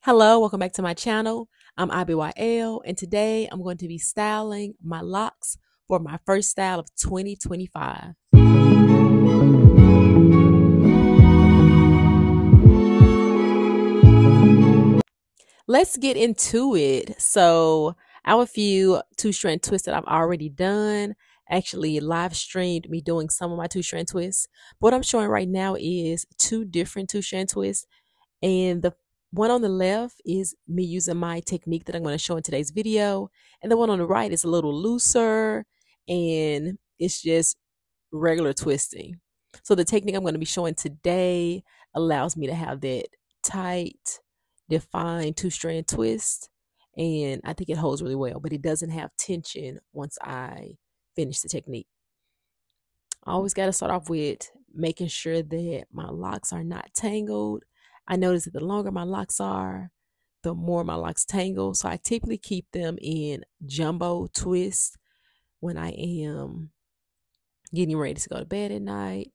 Hello, welcome back to my channel. I'm ibyl, and today I'm going to be styling my locks for my first style of 2025. Let's get into it. So I have a few two-strand twists that I've already done. Actually live streamed me doing some of my two-strand twists. What I'm showing right now is two different two-strand twists, and the one on the left is me using my technique that I'm going to show in today's video. And the one on the right is a little looser and it's just regular twisting. So the technique I'm going to be showing today allows me to have that tight, defined two-strand twist. And I think it holds really well, but it doesn't have tension once I finish the technique. I always got to start off with making sure that my locks are not tangled. I notice that the longer my locks are, the more my locks tangle. So I typically keep them in jumbo twist when I am getting ready to go to bed at night.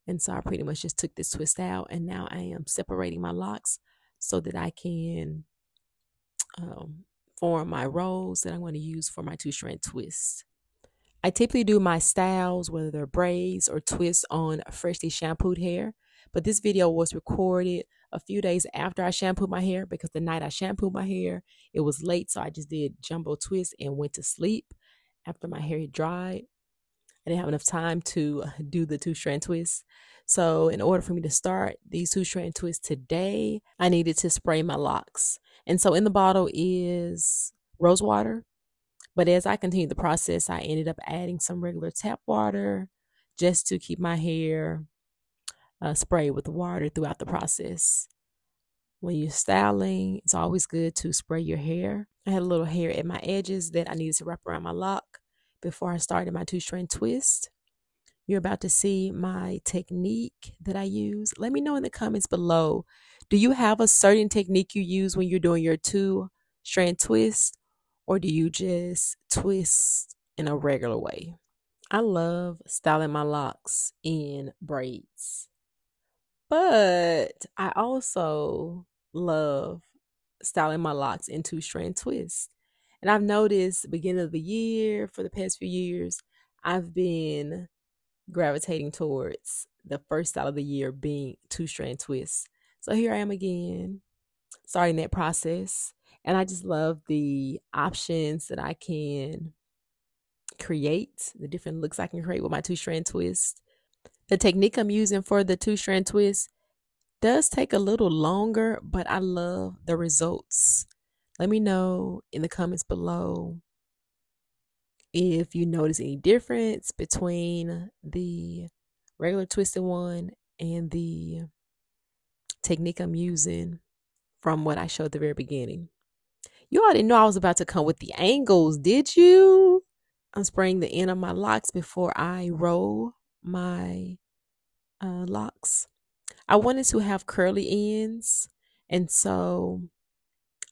And so I pretty much just took this twist out, and now I am separating my locks so that I can form my rolls that I'm going to use for my two-strand twist. I typically do my styles, whether they're braids or twists, on freshly shampooed hair. But this video was recorded a few days after I shampooed my hair, because the night I shampooed my hair, it was late. So I just did jumbo twists and went to sleep after my hair had dried. I didn't have enough time to do the two-strand twists. So in order for me to start these two-strand twists today, I needed to spray my locks. And so in the bottle is rose water. But as I continued the process, I ended up adding some regular tap water just to keep my hair sprayed with water throughout the process. When you're styling, it's always good to spray your hair. I had a little hair at my edges that I needed to wrap around my lock before I started my two-strand twist. You're about to see my technique that I use. Let me know in the comments below. Do you have a certain technique you use when you're doing your two-strand twist? Or do you just twist in a regular way? I love styling my locks in braids, but I also love styling my locks in two-strand twists. And I've noticed beginning of the year, for the past few years, I've been gravitating towards the first style of the year being two-strand twists. So here I am again, starting that process. And I just love the options that I can create, the different looks I can create with my two-strand twist. The technique I'm using for the two-strand twist does take a little longer, but I love the results. Let me know in the comments below if you notice any difference between the regular twisted one and the technique I'm using from what I showed at the very beginning. You all didn't know I was about to come with the angles, did you? I'm spraying the end of my locks before I roll my locks. I wanted to have curly ends, and so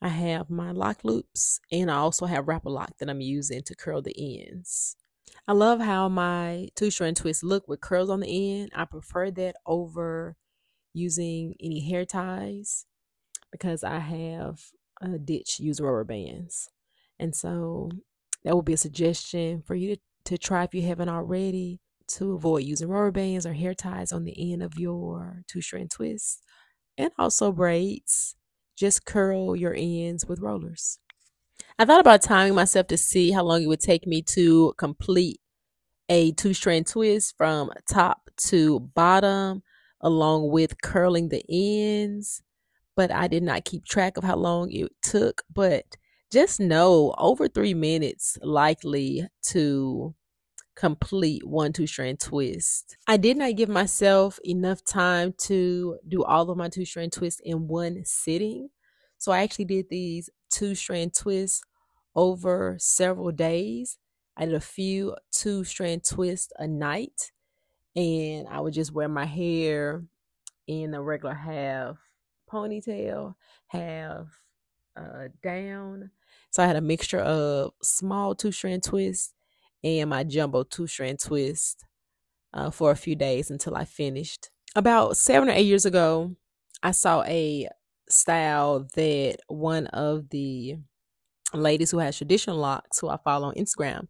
I have my lock loops, and I also have wrapper lock that I'm using to curl the ends. I love how my two-strand twists look with curls on the end. I prefer that over using any hair ties because I have use rubber bands. And so that would be a suggestion for you to try, if you haven't already, to avoid using rubber bands or hair ties on the end of your two-strand twists. And also braids, just curl your ends with rollers. I thought about timing myself to see how long it would take me to complete a two-strand twist from top to bottom, along with curling the ends, but I did not keep track of how long it took. But just know, over 3 minutes likely to complete one two-strand twist. I did not give myself enough time to do all of my two-strand twists in one sitting. So I actually did these two-strand twists over several days. I did a few two-strand twists a night, and I would just wear my hair in a regular half ponytail, half down. So I had a mixture of small two-strand twists and my jumbo two-strand twist for a few days until I finished. About 7 or 8 years ago, I saw a style that one of the ladies who has traditional locks, who I follow on Instagram,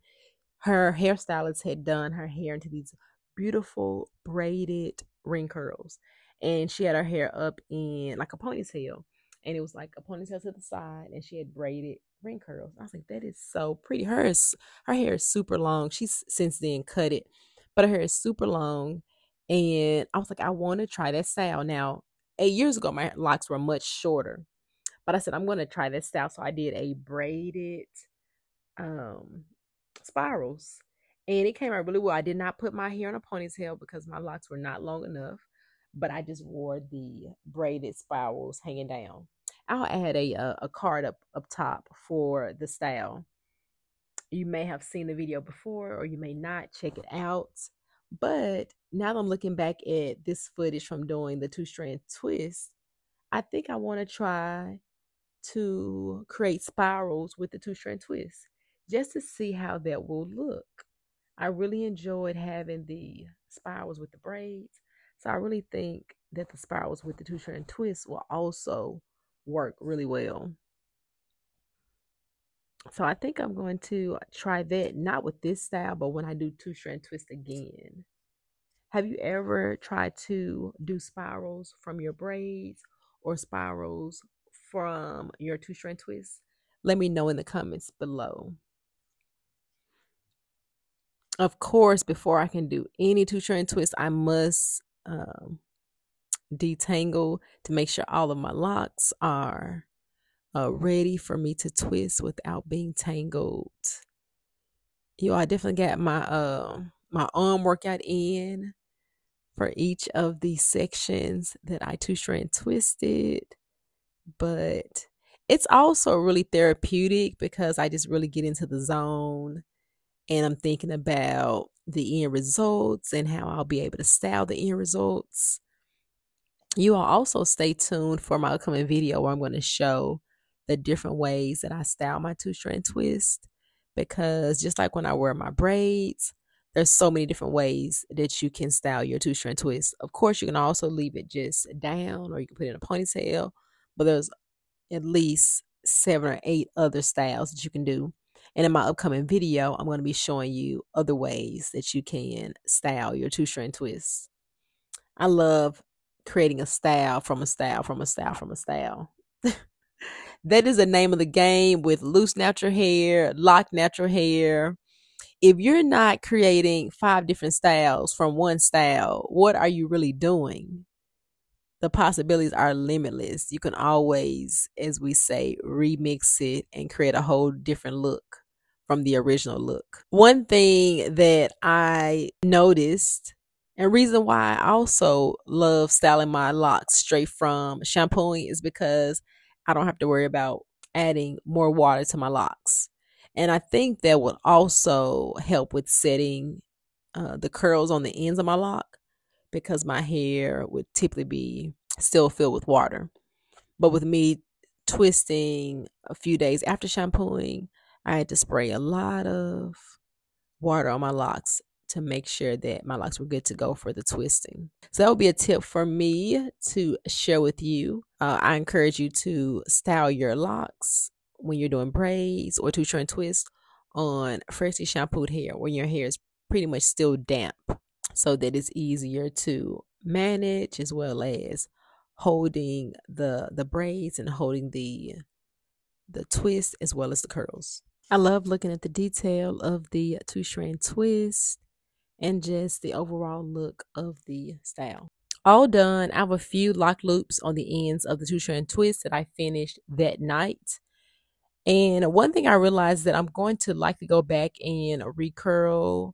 her hairstylist had done her hair into these beautiful braided ring curls. And she had her hair up in like a ponytail. And it was like a ponytail to the side, and she had braided ring curls. I was like, that is so pretty. Her hair is super long. She's since then cut it, but her hair is super long. And I was like, I want to try that style. Now, 8 years ago, my locks were much shorter, but I said, I'm going to try that style. So I did a braided um spirals, and it came out really well. I did not put my hair in a ponytail because my locks were not long enough, but I just wore the braided spirals hanging down. I'll add a card up top for the style. You may have seen the video before, or you may not. Check it out. But now that I'm looking back at this footage from doing the two-strand twist, I think I want to try to create spirals with the two-strand twist just to see how that will look. I really enjoyed having the spirals with the braids, so I really think that the spirals with the two-strand twist will also work really well. So I think I'm going to try that, not with this style, but when I do two-strand twist again. Have you ever tried to do spirals from your braids or spirals from your two-strand twist? Let me know in the comments below. Of course, before I can do any two-strand twist, I must detangle to make sure all of my locks are ready for me to twist without being tangled. I definitely got my arm workout in for each of these sections that I two-strand twisted, but it's also really therapeutic because I just really get into the zone, and I'm thinking about the end results and how I'll be able to style the end results. You all also stay tuned for my upcoming video where I'm going to show the different ways that I style my two-strand twist, because just like when I wear my braids, there's so many different ways that you can style your two-strand twist. Of course, you can also leave it just down, or you can put it in a ponytail, but there's at least 7 or 8 other styles that you can do. And in my upcoming video, I'm going to be showing you other ways that you can style your two-strand twist. I love creating a style from a style from a style from a style. That is the name of the game with loose natural hair, lock natural hair. If you're not creating 5 different styles from one style, what are you really doing? The possibilities are limitless. You can always, as we say, remix it and create a whole different look from the original look. One thing that I noticed, and reason why I also love styling my locks straight from shampooing, is because I don't have to worry about adding more water to my locks. And I think that would also help with setting the curls on the ends of my lock, because my hair would typically be still filled with water. But with me twisting a few days after shampooing, I had to spray a lot of water on my locks to make sure that my locks were good to go for the twisting. So that would be a tip for me to share with you. I encourage you to style your locks when you're doing braids or two-strand twist on freshly shampooed hair, when your hair is pretty much still damp, so that it's easier to manage, as well as holding the braids and holding the twist as well as the curls. I love looking at the detail of the two-strand twist and just the overall look of the style. All done. I have a few lock loops on the ends of the two-strand twist that I finished that night. And one thing I realized that I'm going to likely go back and recurl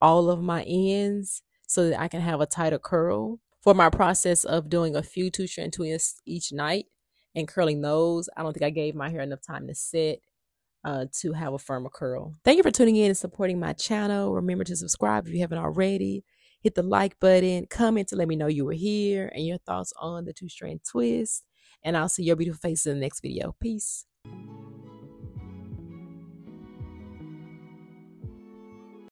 all of my ends so that I can have a tighter curl. For my process of doing a few two-strand twists each night and curling those, I don't think I gave my hair enough time to set to have a firmer curl. Thank you for tuning in and supporting my channel. Remember to subscribe if you haven't already. Hit the like button, comment to let me know you were here and your thoughts on the two-strand twist. And I'll see your beautiful faces in the next video. Peace.